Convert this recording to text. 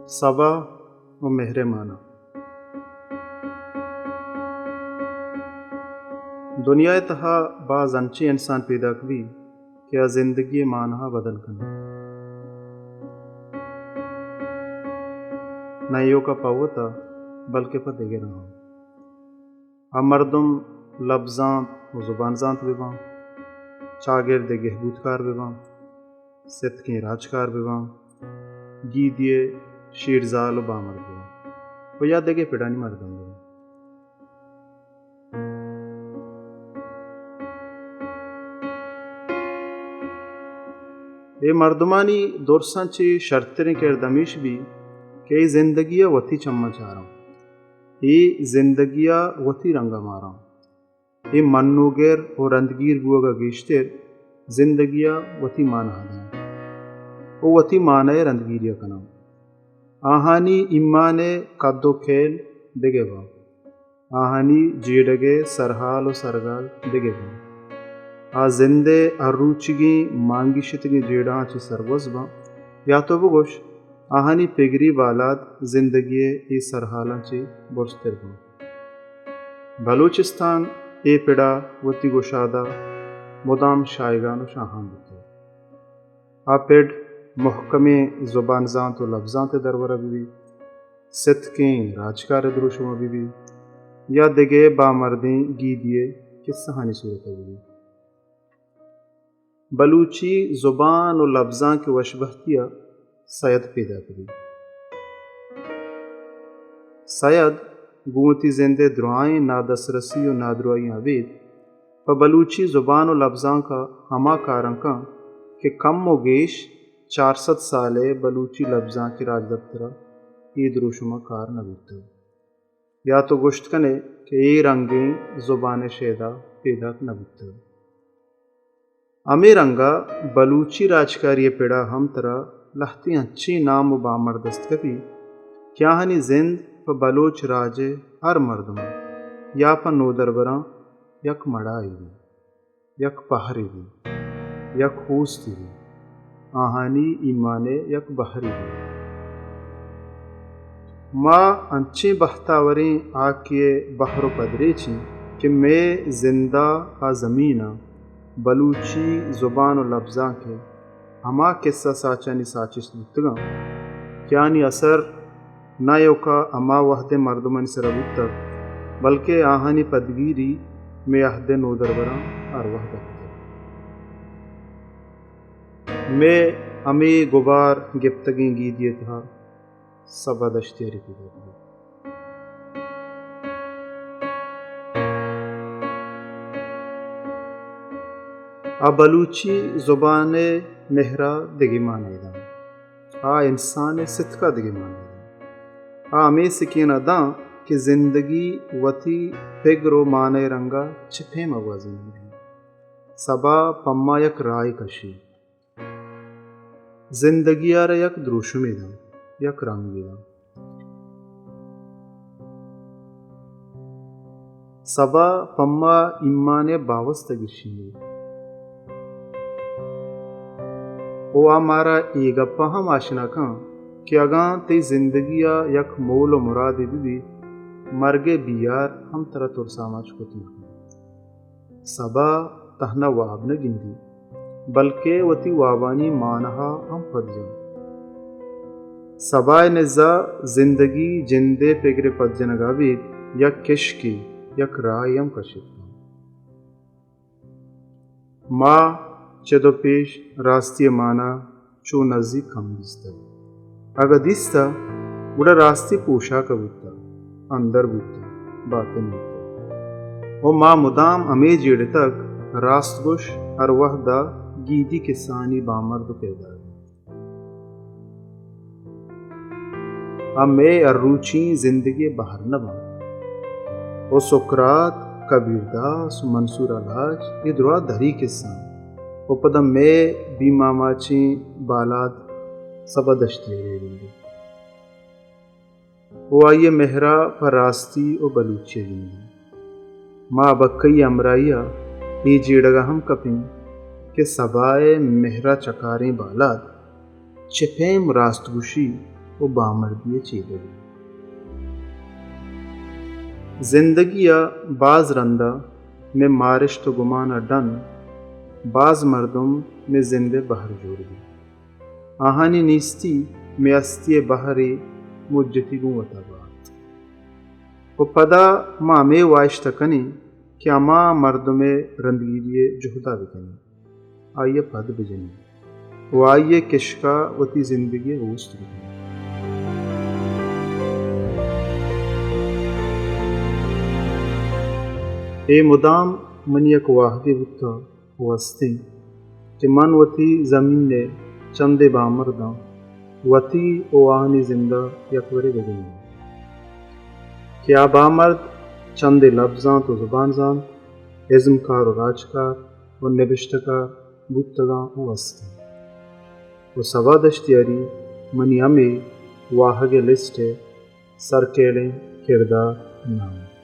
صبا و مہر مانا۔ دنیا تہا بعض انچے انسان پیدا کبھی کیا زندگی مانہا بدل کرنا نئیوں کا پاوتا بلکہ پا دیگر رہا ہم مردم لفظاں و زبان زانت بباں چاگر دے گہبودکار بباں ستکیں راجکار بباں گیدیے شیرزال و بامرد بباں و یا دگے پڑانی مردم بباں۔ اے مردمانی دورسان چی شرطریں کردمیش بھی کہ ای زندگیہ وتی چمہ چاروں ای زندگیہ وتی رنگا ماراں ای منوگر اور رندگیر بوگا گیشتر زندگیہ وتی مانا دیں او وتی معنی رندگیریہ کناں آہانی ایمانے قد و کھیل دگے با آہانی جیڑگے سرحال و سرگال دگے با آ زندے اروچگی مانگی شتگی جیڑاں چی سروز با یا تو بگوش آہانی پگری بالاد زندگی ای سرحالاں چی برستر با۔ بلوچستان اے پڑا وتی گشادہ مدام شائگان و شاہان بتا آ پیڑ محکم زبان زانت و لفظاں تے درورہ بھی ستکیں راجکار دروشمہ بھی یا دگے بامردیں گیدیے قصہانی صورتہ بھی بلوچی زبان و لفظاں کے وشبہتیہ سید پیدا کری۔ سید گونتی زندے دعائیں نادس رسی و نادروائی عبید و بلوچی زبان و لفظاں کا ہما کارنکاں کہ کم و گیش 400 سالے بلوچی لفظاں کی راج دفترہ ای دروشمہ کار نبوتا یا تو گشت کنے کہ ای رنگیں زبان شیدہ پیدا نبوتا امی رنگا بلوچی راجکاری پیڑا ہم ترہ لہتی اچھی نام و بامردست کبھی کیا ہنی زند پا بلوچ راجے ہر مردم یا پا نودربراں یک مڑائی بھی یک پہری بھی یک خوستی بھی آہانی ایمانے یک بحری بھی ما انچیں بختاوریں آکے بحر و پدرے چیں کہ میں زندہ آ زمینہ بلوچی زبان و لفظاں کے ہما قصہ ساچانی ساچس لتگاں کیا نی اثر نہ یوکا اما وحد مردمانی سربوتا بلکہ آہانی پدگیری میں عہد نودربراں اور وحدت میں امی گبار گپتگیں گیدیے تھا سبا دشتیاری پیدا کری۔ آ بلوچی زبان مہرہ دگی معنی دا آ انسان صدقہ دگی معنی دا آ ہمیں سکینہ دا کہ زندگی وتی فکر و معنی رنگا چھپے مگوا زندگی سبا پما یک رائے کشی زندگی آرہ یک دروشمی دا یک رنگی دا سبا پما ایمان باوستگی شینی او ہمارا ایگا پہم آشنا کاں کہ اگاں تی زندگیہ یک مول و مرادی بھی مرگے بیار ہم ترہ ترساماچ کتی سبا تہنا واب نہ گندی بلکہ وتی وابانی مانہا ہم پد جائیں سبا نزا زندگی جندے پگرے پد جنگا بید یک کشکی یک رائی ہم کشید ما چدو پیش راستی مانا چو نزی کم دیستا اگر دیستا بڑا راستی پوشا کا بودتا اندر بودتا باطن بودتا و ما مدام امی جیڑ تک راست گوش ہر وحدہ گیدی کے سانی بامرد پیدا ہے ہمیں اروچیں زندگی باہر نہ بان و سکرات کبیرداس و منصور علاج یہ دروا دھری کے سان و پدم میں بیماماچیں بالاد سبا دشتی رہے گی وہ آئیے مہرہ پر راستی و بلوچی گی ماں بکئی امرائیہ ای جیڑگا ہم کپیں کہ سبائے مہرہ چکاریں بالاد چپیم راست گوشی و بامردی چیدگی زندگی باز رندہ میں مارشت و گمانہ ڈن باز مردم میں زندے بہر جوڑ دی آہانی نیستی میں استی بہری مجتی گوتا بات و پدا ما میں واشتہ کنی کہ اما مردم رندگیری جہدہ بکنی آئیے پد بجنی و آئیے کشکا وتی زندگی غوست بکنی اے مدام من یک واحدی بتا وستی کہ من وتی زمین نے چند بامرداں وتی او آہنی زندہ یک ورے بگنی کہ آ بامرد چند لفظاں تو زبان زان عزم کار و راجکار و نبشتکار بودتگاں و وستی و سوا دشتیاری منی ہمیں واہگ لسٹ سرکیڑیں کردار نام